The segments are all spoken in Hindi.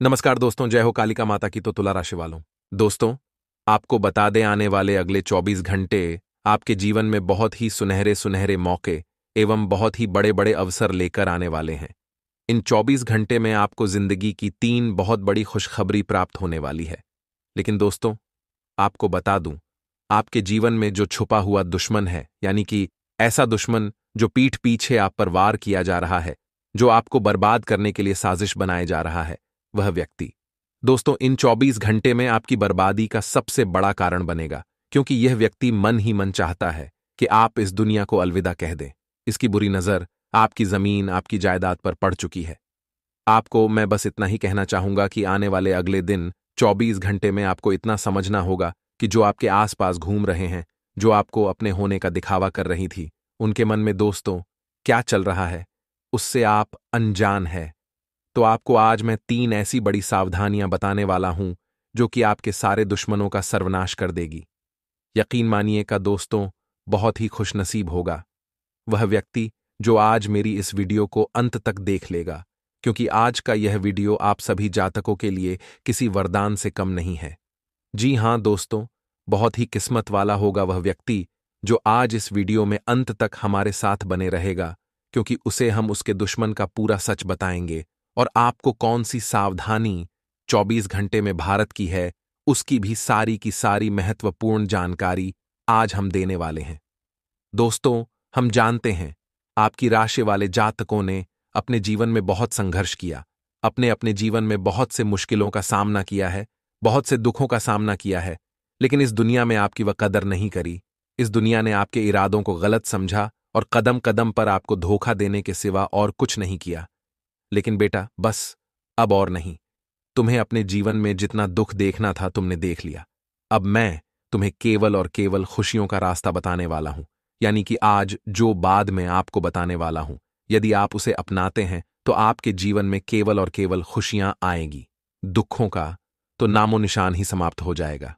नमस्कार दोस्तों, जय हो कालिका माता की। तो तुला राशि वालों, दोस्तों, आपको बता दें, आने वाले अगले 24 घंटे आपके जीवन में बहुत ही सुनहरे सुनहरे मौके एवं बहुत ही बड़े बड़े अवसर लेकर आने वाले हैं। इन 24 घंटे में आपको जिंदगी की 3 बहुत बड़ी खुशखबरी प्राप्त होने वाली है। लेकिन दोस्तों, आपको बता दूं, आपके जीवन में जो छुपा हुआ दुश्मन है, यानी कि ऐसा दुश्मन जो पीठ पीछे आप पर वार किया जा रहा है, जो आपको बर्बाद करने के लिए साजिश बनाए जा रहा है, वह व्यक्ति दोस्तों इन 24 घंटे में आपकी बर्बादी का सबसे बड़ा कारण बनेगा, क्योंकि यह व्यक्ति मन ही मन चाहता है कि आप इस दुनिया को अलविदा कह दें। इसकी बुरी नजर आपकी जमीन, आपकी जायदाद पर पड़ चुकी है। आपको मैं बस इतना ही कहना चाहूंगा कि आने वाले अगले दिन 24 घंटे में आपको इतना समझना होगा कि जो आपके आसपास घूम रहे हैं, जो आपको अपने होने का दिखावा कर रही थी, उनके मन में दोस्तों क्या चल रहा है, उससे आप अनजान है। तो आपको आज मैं 3 ऐसी बड़ी सावधानियां बताने वाला हूं जो कि आपके सारे दुश्मनों का सर्वनाश कर देगी। यकीन मानिएगा दोस्तों, बहुत ही खुशनसीब होगा वह व्यक्ति जो आज मेरी इस वीडियो को अंत तक देख लेगा, क्योंकि आज का यह वीडियो आप सभी जातकों के लिए किसी वरदान से कम नहीं है। जी हां दोस्तों, बहुत ही किस्मत वाला होगा वह व्यक्ति जो आज इस वीडियो में अंत तक हमारे साथ बने रहेगा, क्योंकि उसे हम उसके दुश्मन का पूरा सच बताएंगे और आपको कौन सी सावधानी 24 घंटे में भारत की है, उसकी भी सारी की सारी महत्वपूर्ण जानकारी आज हम देने वाले हैं। दोस्तों, हम जानते हैं आपकी राशि वाले जातकों ने अपने जीवन में बहुत संघर्ष किया, अपने अपने जीवन में बहुत से मुश्किलों का सामना किया है, बहुत से दुखों का सामना किया है, लेकिन इस दुनिया में आपकी वह कदर नहीं करी। इस दुनिया ने आपके इरादों को गलत समझा और कदम कदम पर आपको धोखा देने के सिवा और कुछ नहीं किया। लेकिन बेटा, बस अब और नहीं। तुम्हें अपने जीवन में जितना दुख देखना था तुमने देख लिया। अब मैं तुम्हें केवल और केवल खुशियों का रास्ता बताने वाला हूं, यानी कि आज जो बाद में आपको बताने वाला हूं, यदि आप उसे अपनाते हैं तो आपके जीवन में केवल और केवल खुशियां आएंगी। दुखों का तो नामो निशान ही समाप्त हो जाएगा।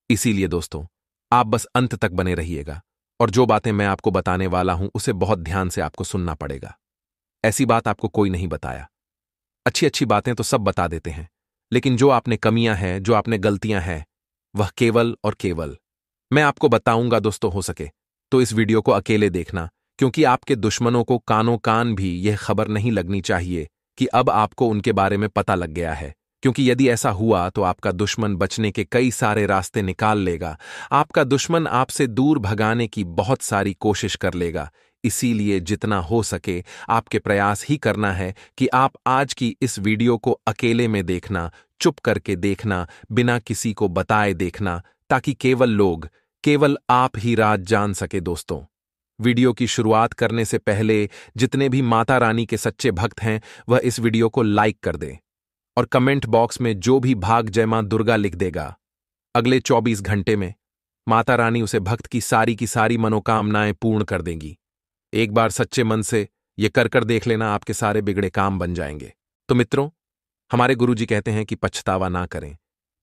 इसीलिए दोस्तों, आप बस अंत तक बने रहिएगा और जो बातें मैं आपको बताने वाला हूं उसे बहुत ध्यान से आपको सुनना पड़ेगा। ऐसी बात आपको कोई नहीं बताया। अच्छी अच्छी बातें तो सब बता देते हैं, लेकिन जो आपने कमियां हैं, जो आपने गलतियां हैं, वह केवल और केवल मैं आपको बताऊंगा। दोस्तों, हो सके तो इस वीडियो को अकेले देखना, क्योंकि आपके दुश्मनों को कानों कान भी यह खबर नहीं लगनी चाहिए कि अब आपको उनके बारे में पता लग गया है, क्योंकि यदि ऐसा हुआ तो आपका दुश्मन बचने के कई सारे रास्ते निकाल लेगा। आपका दुश्मन आपसे दूर भगाने की बहुत सारी कोशिश कर लेगा। इसीलिए जितना हो सके आपके प्रयास ही करना है कि आप आज की इस वीडियो को अकेले में देखना, चुप करके देखना, बिना किसी को बताए देखना, ताकि केवल आप ही राज जान सके। दोस्तों, वीडियो की शुरुआत करने से पहले जितने भी माता रानी के सच्चे भक्त हैं, वह इस वीडियो को लाइक कर दें और कमेंट बॉक्स में जो भी भाग जय मां दुर्गा लिख देगा, अगले 24 घंटे में माता रानी उसे भक्त की सारी मनोकामनाएं पूर्ण कर देंगी। एक बार सच्चे मन से ये कर देख लेना, आपके सारे बिगड़े काम बन जाएंगे। तो मित्रों, हमारे गुरुजी कहते हैं कि पछतावा ना करें,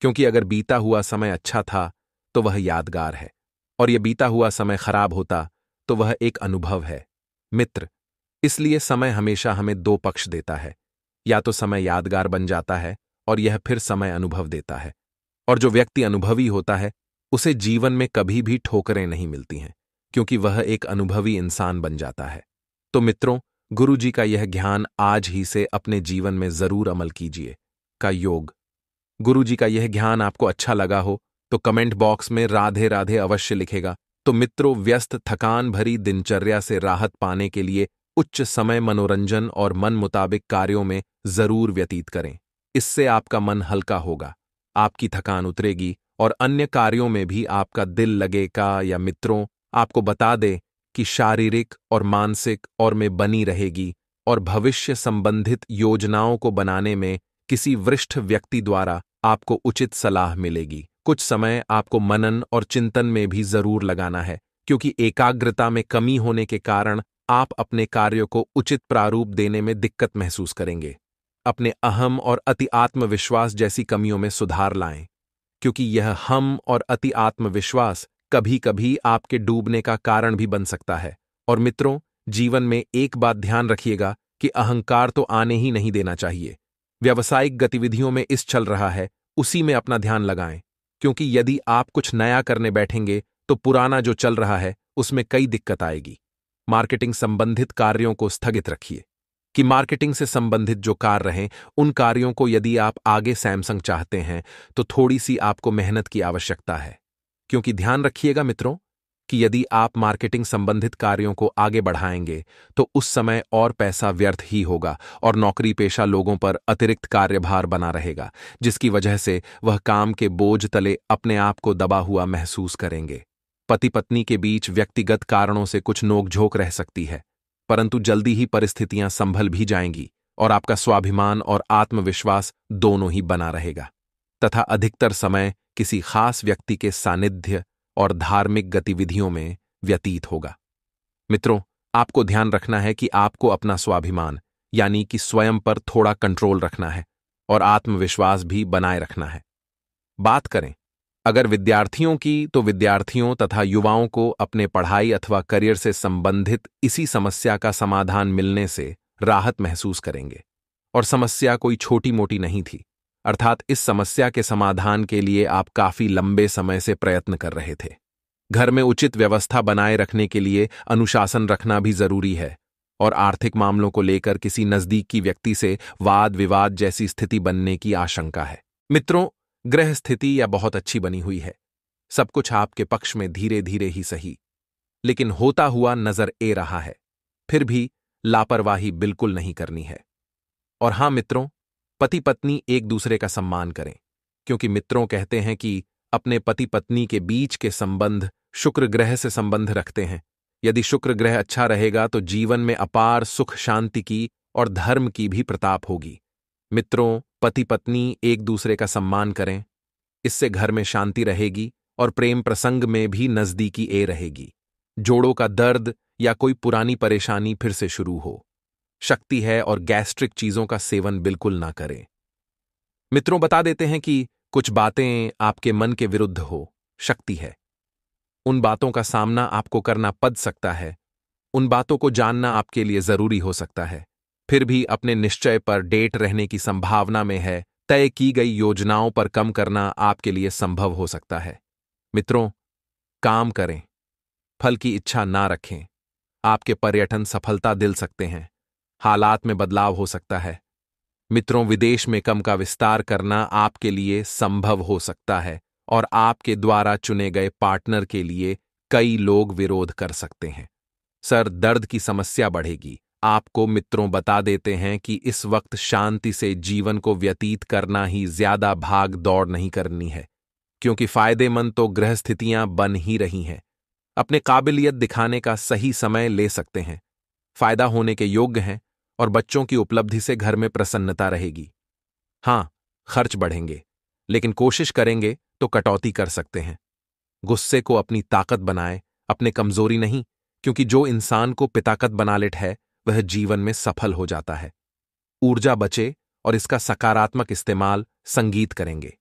क्योंकि अगर बीता हुआ समय अच्छा था तो वह यादगार है, और यह बीता हुआ समय खराब होता तो वह एक अनुभव है। मित्र, इसलिए समय हमेशा हमें 2 पक्ष देता है। या तो समय यादगार बन जाता है और यह फिर समय अनुभव देता है, और जो व्यक्ति अनुभवी होता है उसे जीवन में कभी भी ठोकरें नहीं मिलती हैं, क्योंकि वह एक अनुभवी इंसान बन जाता है। तो मित्रों, गुरुजी का यह ज्ञान आज ही से अपने जीवन में जरूर अमल कीजिए। का योग, गुरुजी का यह ज्ञान आपको अच्छा लगा हो तो कमेंट बॉक्स में राधे राधे अवश्य लिखेगा। तो मित्रों, व्यस्त थकान भरी दिनचर्या से राहत पाने के लिए उच्च समय मनोरंजन और मन मुताबिक कार्यों में जरूर व्यतीत करें। इससे आपका मन हल्का होगा, आपकी थकान उतरेगी और अन्य कार्यों में भी आपका दिल लगेगा। या मित्रों, आपको बता दें कि शारीरिक और मानसिक और में बनी रहेगी, और भविष्य संबंधित योजनाओं को बनाने में किसी वरिष्ठ व्यक्ति द्वारा आपको उचित सलाह मिलेगी। कुछ समय आपको मनन और चिंतन में भी जरूर लगाना है, क्योंकि एकाग्रता में कमी होने के कारण आप अपने कार्यों को उचित प्रारूप देने में दिक्कत महसूस करेंगे। अपने अहम और अति आत्मविश्वास जैसी कमियों में सुधार लाएं, क्योंकि यह हम और अति आत्मविश्वास कभी कभी आपके डूबने का कारण भी बन सकता है। और मित्रों, जीवन में एक बात ध्यान रखिएगा कि अहंकार तो आने ही नहीं देना चाहिए। व्यावसायिक गतिविधियों में इस चल रहा है, उसी में अपना ध्यान लगाएं, क्योंकि यदि आप कुछ नया करने बैठेंगे तो पुराना जो चल रहा है उसमें कई दिक्कत आएगी। मार्केटिंग संबंधित कार्यों को स्थगित रखिए कि मार्केटिंग से संबंधित जो कार्य हैं उन कार्यों को यदि आप आगे सैमसंग चाहते हैं तो थोड़ी सी आपको मेहनत की आवश्यकता है, क्योंकि ध्यान रखिएगा मित्रों कि यदि आप मार्केटिंग संबंधित कार्यों को आगे बढ़ाएंगे तो उस समय और पैसा व्यर्थ ही होगा और नौकरी पेशा लोगों पर अतिरिक्त कार्यभार बना रहेगा, जिसकी वजह से वह काम के बोझ तले अपने आप को दबा हुआ महसूस करेंगे। पति पत्नी के बीच व्यक्तिगत कारणों से कुछ नोकझोंक रह सकती है, परंतु जल्दी ही परिस्थितियां संभल भी जाएंगी और आपका स्वाभिमान और आत्मविश्वास दोनों ही बना रहेगा तथा अधिकतर समय किसी खास व्यक्ति के सानिध्य और धार्मिक गतिविधियों में व्यतीत होगा। मित्रों, आपको ध्यान रखना है कि आपको अपना स्वाभिमान यानी कि स्वयं पर थोड़ा कंट्रोल रखना है और आत्मविश्वास भी बनाए रखना है। बात करें अगर विद्यार्थियों की, तो विद्यार्थियों तथा युवाओं को अपने पढ़ाई अथवा करियर से संबंधित इसी समस्या का समाधान मिलने से राहत महसूस करेंगे। और समस्या कोई छोटी मोटी नहीं थी, अर्थात इस समस्या के समाधान के लिए आप काफी लंबे समय से प्रयत्न कर रहे थे। घर में उचित व्यवस्था बनाए रखने के लिए अनुशासन रखना भी जरूरी है और आर्थिक मामलों को लेकर किसी नजदीकी व्यक्ति से वाद विवाद जैसी स्थिति बनने की आशंका है। मित्रों, ग्रह स्थिति या बहुत अच्छी बनी हुई है, सब कुछ आपके पक्ष में धीरे धीरे ही सही, लेकिन होता हुआ नजर ए रहा है। फिर भी लापरवाही बिल्कुल नहीं करनी है। और हां मित्रों, पति पत्नी एक दूसरे का सम्मान करें, क्योंकि मित्रों कहते हैं कि अपने पति पत्नी के बीच के संबंध शुक्र ग्रह से संबंध रखते हैं। यदि शुक्र ग्रह अच्छा रहेगा तो जीवन में अपार सुख शांति की और धर्म की भी प्रताप होगी। मित्रों, पति पत्नी एक दूसरे का सम्मान करें, इससे घर में शांति रहेगी और प्रेम प्रसंग में भी नजदीकी रहेगी। जोड़ों का दर्द या कोई पुरानी परेशानी फिर से शुरू हो, शक्ति है और गैस्ट्रिक चीजों का सेवन बिल्कुल ना करें। मित्रों, बता देते हैं कि कुछ बातें आपके मन के विरुद्ध हो, शक्ति है। उन बातों का सामना आपको करना पड़ सकता है, उन बातों को जानना आपके लिए जरूरी हो सकता है। फिर भी अपने निश्चय पर डेट रहने की संभावना में है। तय की गई योजनाओं पर कम करना आपके लिए संभव हो सकता है। मित्रों, काम करें, फल की इच्छा ना रखें। आपके पर्यटन सफलता दिल सकते हैं, हालात में बदलाव हो सकता है। मित्रों, विदेश में कम का विस्तार करना आपके लिए संभव हो सकता है और आपके द्वारा चुने गए पार्टनर के लिए कई लोग विरोध कर सकते हैं। सर दर्द की समस्या बढ़ेगी। आपको मित्रों बता देते हैं कि इस वक्त शांति से जीवन को व्यतीत करना ही ज्यादा भाग दौड़ नहीं करनी है, क्योंकि फायदेमंद तो ग्रह स्थितियां बन ही रही हैं। अपने काबिलियत दिखाने का सही समय ले सकते हैं, फायदा होने के योग्य हैं और बच्चों की उपलब्धि से घर में प्रसन्नता रहेगी। हां, खर्च बढ़ेंगे, लेकिन कोशिश करेंगे तो कटौती कर सकते हैं। गुस्से को अपनी ताकत बनाएं, अपने कमजोरी नहीं, क्योंकि जो इंसान को पिताकत बना लेट है वह जीवन में सफल हो जाता है। ऊर्जा बचे और इसका सकारात्मक इस्तेमाल संगीत करेंगे।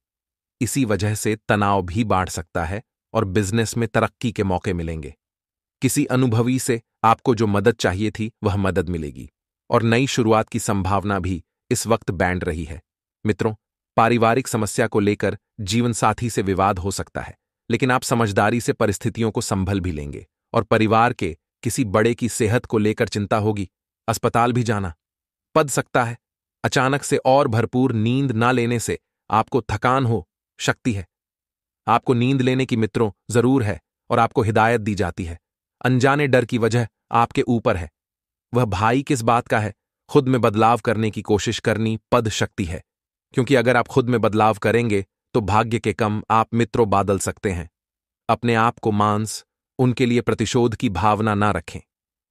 इसी वजह से तनाव भी बढ़ सकता है और बिजनेस में तरक्की के मौके मिलेंगे। किसी अनुभवी से आपको जो मदद चाहिए थी वह मदद मिलेगी और नई शुरुआत की संभावना भी इस वक्त बैंड रही है। मित्रों, पारिवारिक समस्या को लेकर जीवन साथी से विवाद हो सकता है, लेकिन आप समझदारी से परिस्थितियों को संभल भी लेंगे। और परिवार के किसी बड़े की सेहत को लेकर चिंता होगी, अस्पताल भी जाना पड़ सकता है। अचानक से और भरपूर नींद ना लेने से आपको थकान हो सकती है। आपको नींद लेने की मित्रों जरूर है और आपको हिदायत दी जाती है। अनजाने डर की वजह आपके ऊपर है। वह भाई किस बात का है, खुद में बदलाव करने की कोशिश करनी पद शक्ति है, क्योंकि अगर आप खुद में बदलाव करेंगे तो भाग्य के कम आप मित्रों बादल सकते हैं। अपने आप को मांस उनके लिए प्रतिशोध की भावना ना रखें।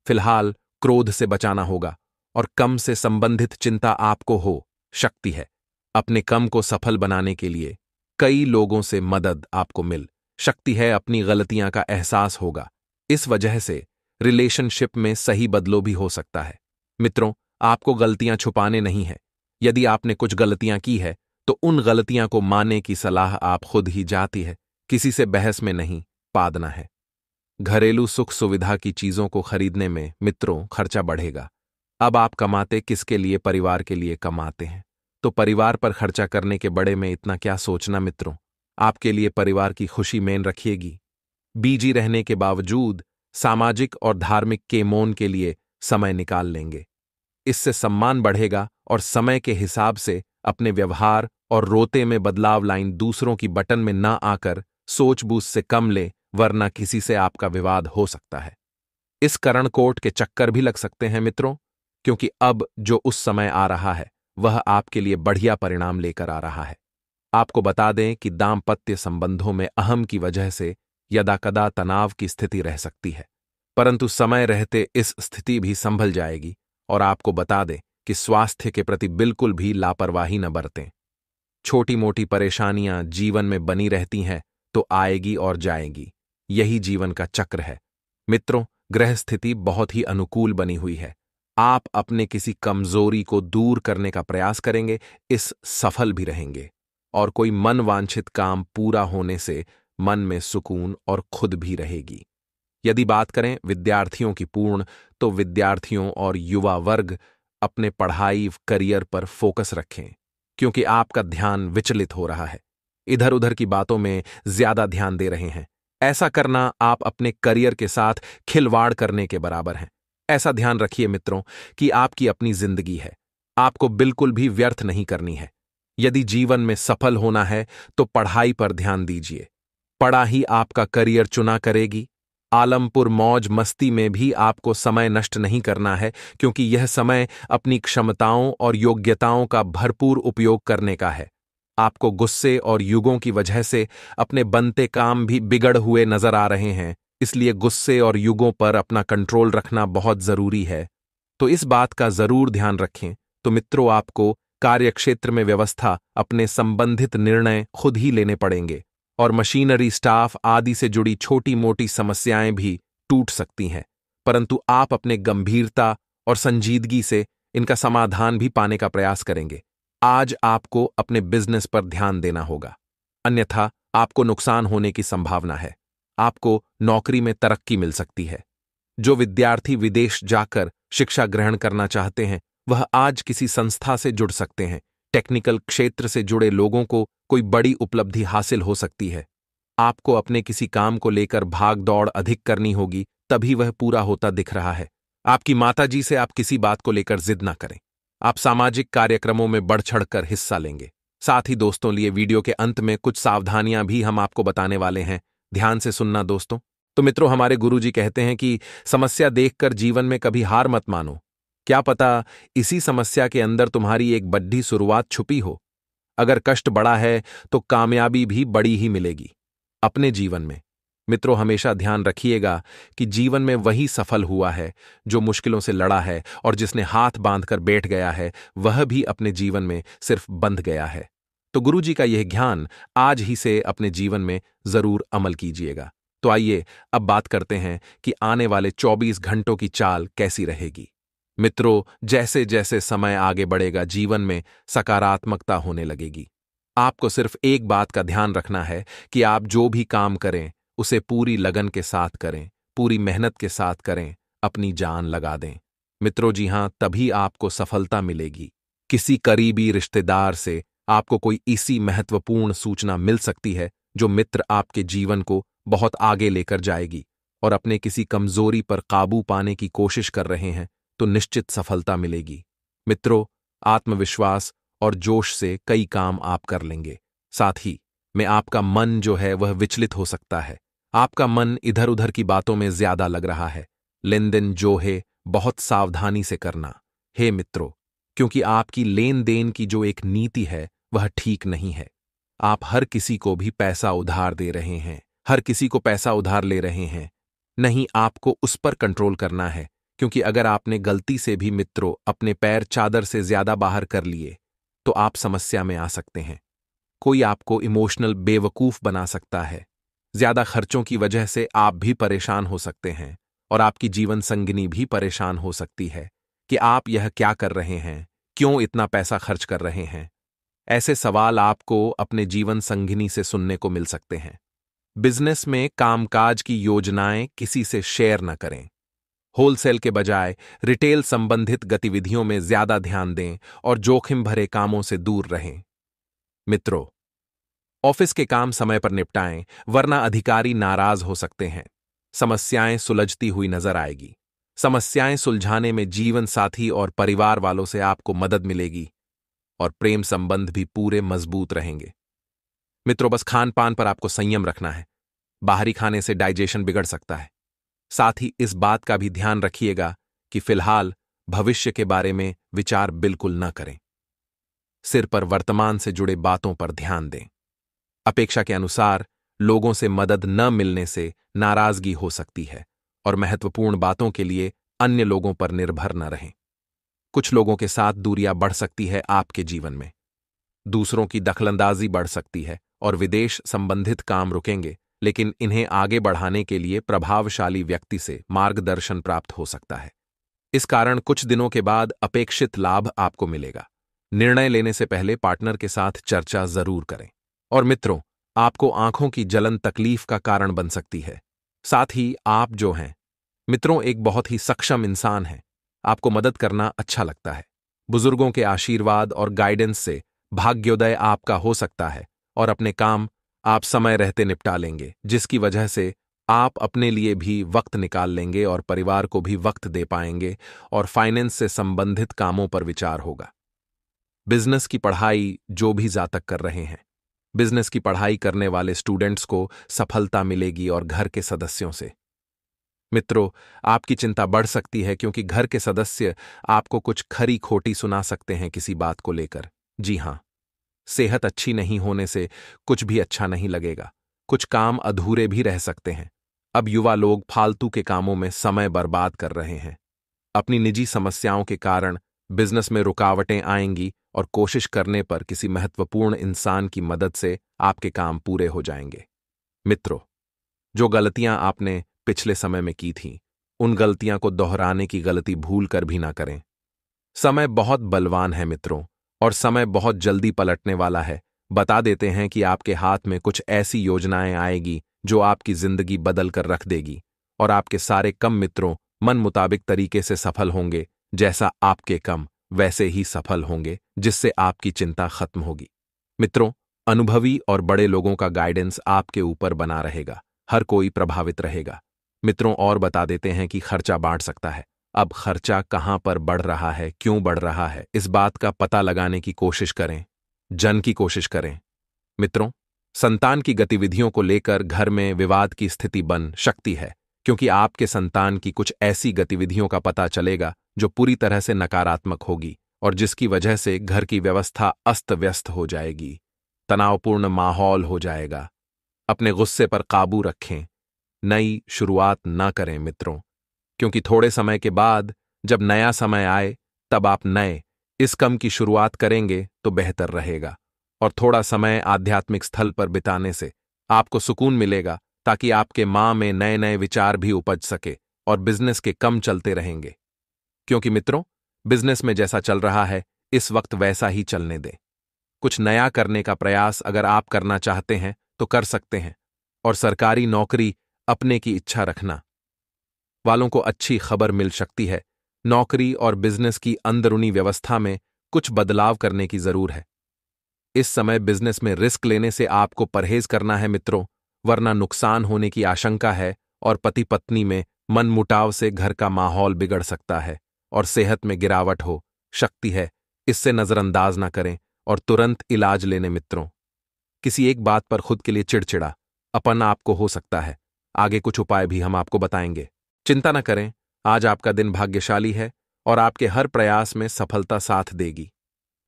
फिलहाल क्रोध से बचाना होगा और कम से संबंधित चिंता आपको हो शक्ति है। अपने कम को सफल बनाने के लिए कई लोगों से मदद आपको मिल शक्ति है। अपनी गलतियां का एहसास होगा, इस वजह से रिलेशनशिप में सही बदलो भी हो सकता है। मित्रों, आपको गलतियां छुपाने नहीं है। यदि आपने कुछ गलतियां की है तो उन गलतियां को मानने की सलाह आप खुद ही जाती है, किसी से बहस में नहीं पादना है। घरेलू सुख सुविधा की चीजों को खरीदने में मित्रों खर्चा बढ़ेगा। अब आप कमाते किसके लिए, परिवार के लिए कमाते हैं, तो परिवार पर खर्चा करने के बड़े में इतना क्या सोचना मित्रों। आपके लिए परिवार की खुशी मेन रखिएगी। बिजी रहने के बावजूद सामाजिक और धार्मिक केमोन के लिए समय निकाल लेंगे। इससे सम्मान बढ़ेगा और समय के हिसाब से अपने व्यवहार और रोते में बदलाव लाइन दूसरों की बटन में ना आकर सोच-बूझ से कम ले, वरना किसी से आपका विवाद हो सकता है। इस करण कोट के चक्कर भी लग सकते हैं मित्रों, क्योंकि अब जो उस समय आ रहा है वह आपके लिए बढ़िया परिणाम लेकर आ रहा है। आपको बता दें कि दाम्पत्य संबंधों में अहम की वजह से यदाकदा तनाव की स्थिति रह सकती है, परंतु समय रहते इस स्थिति भी संभल जाएगी। और आपको बता दें कि स्वास्थ्य के प्रति बिल्कुल भी लापरवाही न बरतें। छोटी मोटी परेशानियां जीवन में बनी रहती हैं तो आएगी और जाएगी, यही जीवन का चक्र है। मित्रों, ग्रह स्थिति बहुत ही अनुकूल बनी हुई है। आप अपने किसी कमजोरी को दूर करने का प्रयास करेंगे, इस सफल भी रहेंगे और कोई मन वांछित काम पूरा होने से मन में सुकून और खुद भी रहेगी। यदि बात करें विद्यार्थियों की पूर्ण, तो विद्यार्थियों और युवा वर्ग अपने पढ़ाई करियर पर फोकस रखें, क्योंकि आपका ध्यान विचलित हो रहा है, इधर उधर की बातों में ज्यादा ध्यान दे रहे हैं। ऐसा करना आप अपने करियर के साथ खिलवाड़ करने के बराबर हैं। ऐसा ध्यान रखिए मित्रों कि आपकी अपनी जिंदगी है, आपको बिल्कुल भी व्यर्थ नहीं करनी है। यदि जीवन में सफल होना है तो पढ़ाई पर ध्यान दीजिए। पढ़ा ही आपका करियर चुना करेगी। आलमपुर मौज मस्ती में भी आपको समय नष्ट नहीं करना है, क्योंकि यह समय अपनी क्षमताओं और योग्यताओं का भरपूर उपयोग करने का है। आपको गुस्से और युगों की वजह से अपने बनते काम भी बिगड़ हुए नजर आ रहे हैं, इसलिए गुस्से और युगों पर अपना कंट्रोल रखना बहुत जरूरी है। तो इस बात का जरूर ध्यान रखें। तो मित्रों, आपको कार्यक्षेत्र में व्यवस्था, अपने संबंधित निर्णय खुद ही लेने पड़ेंगे और मशीनरी, स्टाफ आदि से जुड़ी छोटी मोटी समस्याएं भी टूट सकती हैं, परंतु आप अपने गंभीरता और संजीदगी से इनका समाधान भी पाने का प्रयास करेंगे। आज आपको अपने बिजनेस पर ध्यान देना होगा, अन्यथा आपको नुकसान होने की संभावना है। आपको नौकरी में तरक्की मिल सकती है। जो विद्यार्थी विदेश जाकर शिक्षा ग्रहण करना चाहते हैं, वह आज किसी संस्था से जुड़ सकते हैं। टेक्निकल क्षेत्र से जुड़े लोगों को कोई बड़ी उपलब्धि हासिल हो सकती है। आपको अपने किसी काम को लेकर भाग दौड़ अधिक करनी होगी, तभी वह पूरा होता दिख रहा है। आपकी माताजी से आप किसी बात को लेकर जिद ना करें। आप सामाजिक कार्यक्रमों में बढ़ चढ़कर हिस्सा लेंगे। साथ ही दोस्तों, लिए वीडियो के अंत में कुछ सावधानियां भी हम आपको बताने वाले हैं, ध्यान से सुनना दोस्तों। तो मित्रों, हमारे गुरुजी कहते हैं कि समस्या देखकर जीवन में कभी हार मत मानो। क्या पता इसी समस्या के अंदर तुम्हारी एक बड़ी शुरुआत छुपी हो। अगर कष्ट बड़ा है तो कामयाबी भी बड़ी ही मिलेगी अपने जीवन में। मित्रों, हमेशा ध्यान रखिएगा कि जीवन में वही सफल हुआ है जो मुश्किलों से लड़ा है, और जिसने हाथ बांधकर बैठ गया है वह भी अपने जीवन में सिर्फ बंध गया है। तो गुरुजी का यह ज्ञान आज ही से अपने जीवन में जरूर अमल कीजिएगा। तो आइए अब बात करते हैं कि आने वाले 24 घंटों की चाल कैसी रहेगी। मित्रों, जैसे जैसे समय आगे बढ़ेगा जीवन में सकारात्मकता होने लगेगी। आपको सिर्फ एक बात का ध्यान रखना है कि आप जो भी काम करें उसे पूरी लगन के साथ करें, पूरी मेहनत के साथ करें, अपनी जान लगा दें। मित्रों, जी हां, तभी आपको सफलता मिलेगी। किसी करीबी रिश्तेदार से आपको कोई ऐसी महत्वपूर्ण सूचना मिल सकती है जो मित्र आपके जीवन को बहुत आगे लेकर जाएगी। और अपने किसी कमजोरी पर काबू पाने की कोशिश कर रहे हैं तो निश्चित सफलता मिलेगी। मित्रों, आत्मविश्वास और जोश से कई काम आप कर लेंगे। साथ ही में आपका मन जो है वह विचलित हो सकता है। आपका मन इधर उधर की बातों में ज्यादा लग रहा है। लेन देन जो है बहुत सावधानी से करना हे मित्रों, क्योंकि आपकी लेन देन की जो एक नीति है वह ठीक नहीं है। आप हर किसी को भी पैसा उधार दे रहे हैं, हर किसी को पैसा उधार ले रहे हैं। नहीं, आपको उस पर कंट्रोल करना है, क्योंकि अगर आपने गलती से भी मित्रों अपने पैर चादर से ज्यादा बाहर कर लिए तो आप समस्या में आ सकते हैं। कोई आपको इमोशनल बेवकूफ बना सकता है। ज्यादा खर्चों की वजह से आप भी परेशान हो सकते हैं और आपकी जीवन संगिनी भी परेशान हो सकती है कि आप यह क्या कर रहे हैं, क्यों इतना पैसा खर्च कर रहे हैं। ऐसे सवाल आपको अपने जीवन संगिनी से सुनने को मिल सकते हैं। बिजनेस में कामकाज की योजनाएं किसी से शेयर न करें। होलसेल के बजाय रिटेल संबंधित गतिविधियों में ज्यादा ध्यान दें और जोखिम भरे कामों से दूर रहें। मित्रों, ऑफिस के काम समय पर निपटाएं, वरना अधिकारी नाराज हो सकते हैं। समस्याएं सुलझती हुई नजर आएगी। समस्याएं सुलझाने में जीवन साथी और परिवार वालों से आपको मदद मिलेगी और प्रेम संबंध भी पूरे मजबूत रहेंगे। मित्रों, बस खान पान पर आपको संयम रखना है। बाहरी खाने से डाइजेशन बिगड़ सकता है। साथ ही इस बात का भी ध्यान रखिएगा कि फिलहाल भविष्य के बारे में विचार बिल्कुल न करें। सिर पर वर्तमान से जुड़े बातों पर ध्यान दें। अपेक्षा के अनुसार लोगों से मदद न मिलने से नाराजगी हो सकती है और महत्वपूर्ण बातों के लिए अन्य लोगों पर निर्भर न रहें। कुछ लोगों के साथ दूरियां बढ़ सकती है आपके जीवन में। दूसरों की दखलंदाजी बढ़ सकती है और विदेश संबंधित काम रुकेंगे, लेकिन इन्हें आगे बढ़ाने के लिए प्रभावशाली व्यक्ति से मार्गदर्शन प्राप्त हो सकता है। इस कारण कुछ दिनों के बाद अपेक्षित लाभ आपको मिलेगा। निर्णय लेने से पहले पार्टनर के साथ चर्चा जरूर करें। और मित्रों, आपको आंखों की जलन तकलीफ का कारण बन सकती है। साथ ही आप जो हैं मित्रों, एक बहुत ही सक्षम इंसान हैं। आपको मदद करना अच्छा लगता है। बुजुर्गों के आशीर्वाद और गाइडेंस से भाग्योदय आपका हो सकता है और अपने काम आप समय रहते निपटा लेंगे, जिसकी वजह से आप अपने लिए भी वक्त निकाल लेंगे और परिवार को भी वक्त दे पाएंगे और फाइनेंस से संबंधित कामों पर विचार होगा। बिजनेस की पढ़ाई जो भी जातक कर रहे हैं, बिजनेस की पढ़ाई करने वाले स्टूडेंट्स को सफलता मिलेगी और घर के सदस्यों से। मित्रों, आपकी चिंता बढ़ सकती है क्योंकि घर के सदस्य आपको कुछ खरी खोटी सुना सकते हैं किसी बात को लेकर। जी हां, सेहत अच्छी नहीं होने से कुछ भी अच्छा नहीं लगेगा। कुछ काम अधूरे भी रह सकते हैं। अब युवा लोग फालतू के कामों में समय बर्बाद कर रहे हैं। अपनी निजी समस्याओं के कारण बिजनेस में रुकावटें आएंगी और कोशिश करने पर किसी महत्वपूर्ण इंसान की मदद से आपके काम पूरे हो जाएंगे। मित्रों, जो गलतियां आपने पिछले समय में की थीं, उन गलतियां को दोहराने की गलती भूल कर भी ना करें। समय बहुत बलवान है मित्रों, और समय बहुत जल्दी पलटने वाला है। बता देते हैं कि आपके हाथ में कुछ ऐसी योजनाएं आएगी जो आपकी जिंदगी बदल कर रख देगी और आपके सारे कम मित्रों मन मुताबिक तरीके से सफल होंगे। जैसा आपके कम वैसे ही सफल होंगे, जिससे आपकी चिंता खत्म होगी। मित्रों, अनुभवी और बड़े लोगों का गाइडेंस आपके ऊपर बना रहेगा। हर कोई प्रभावित रहेगा। मित्रों, और बता देते हैं कि खर्चा बांट सकता है। अब खर्चा कहां पर बढ़ रहा है, क्यों बढ़ रहा है, इस बात का पता लगाने की कोशिश करें, जन की कोशिश करें। मित्रों, संतान की गतिविधियों को लेकर घर में विवाद की स्थिति बन सकती है, क्योंकि आपके संतान की कुछ ऐसी गतिविधियों का पता चलेगा जो पूरी तरह से नकारात्मक होगी और जिसकी वजह से घर की व्यवस्था अस्त व्यस्त हो जाएगी, तनावपूर्ण माहौल हो जाएगा। अपने गुस्से पर काबू रखें। नई शुरुआत ना करें मित्रों, क्योंकि थोड़े समय के बाद जब नया समय आए तब आप नए इस कम की शुरुआत करेंगे तो बेहतर रहेगा। और थोड़ा समय आध्यात्मिक स्थल पर बिताने से आपको सुकून मिलेगा, ताकि आपके मां में नए नए विचार भी उपज सके और बिजनेस के कम चलते रहेंगे। क्योंकि मित्रों, बिजनेस में जैसा चल रहा है इस वक्त वैसा ही चलने दें। कुछ नया करने का प्रयास अगर आप करना चाहते हैं तो कर सकते हैं। और सरकारी नौकरी अपने की इच्छा रखना वालों को अच्छी खबर मिल सकती है। नौकरी और बिजनेस की अंदरूनी व्यवस्था में कुछ बदलाव करने की जरूर है। इस समय बिजनेस में रिस्क लेने से आपको परहेज करना है मित्रों, वरना नुकसान होने की आशंका है और पति पत्नी में मनमुटाव से घर का माहौल बिगड़ सकता है और सेहत में गिरावट हो सकती है। इससे नजरअंदाज ना करें और तुरंत इलाज लेने मित्रों। किसी एक बात पर खुद के लिए चिड़चिड़ा अपन आपको हो सकता है। आगे कुछ उपाय भी हम आपको बताएंगे। चिंता न करें, आज आपका दिन भाग्यशाली है और आपके हर प्रयास में सफलता साथ देगी।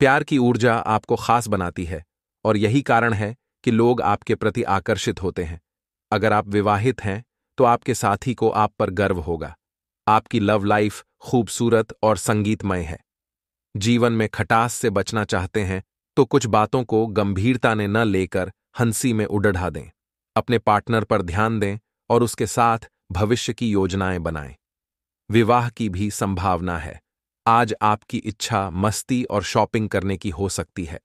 प्यार की ऊर्जा आपको खास बनाती है और यही कारण है कि लोग आपके प्रति आकर्षित होते हैं। अगर आप विवाहित हैं तो आपके साथी को आप पर गर्व होगा। आपकी लव लाइफ खूबसूरत और संगीतमय है। जीवन में खटास से बचना चाहते हैं तो कुछ बातों को गंभीरता ने न लेकर हंसी में उड़ढ़ा दें। अपने पार्टनर पर ध्यान दें और उसके साथ भविष्य की योजनाएं बनाएं। विवाह की भी संभावना है। आज आपकी इच्छा मस्ती और शॉपिंग करने की हो सकती है।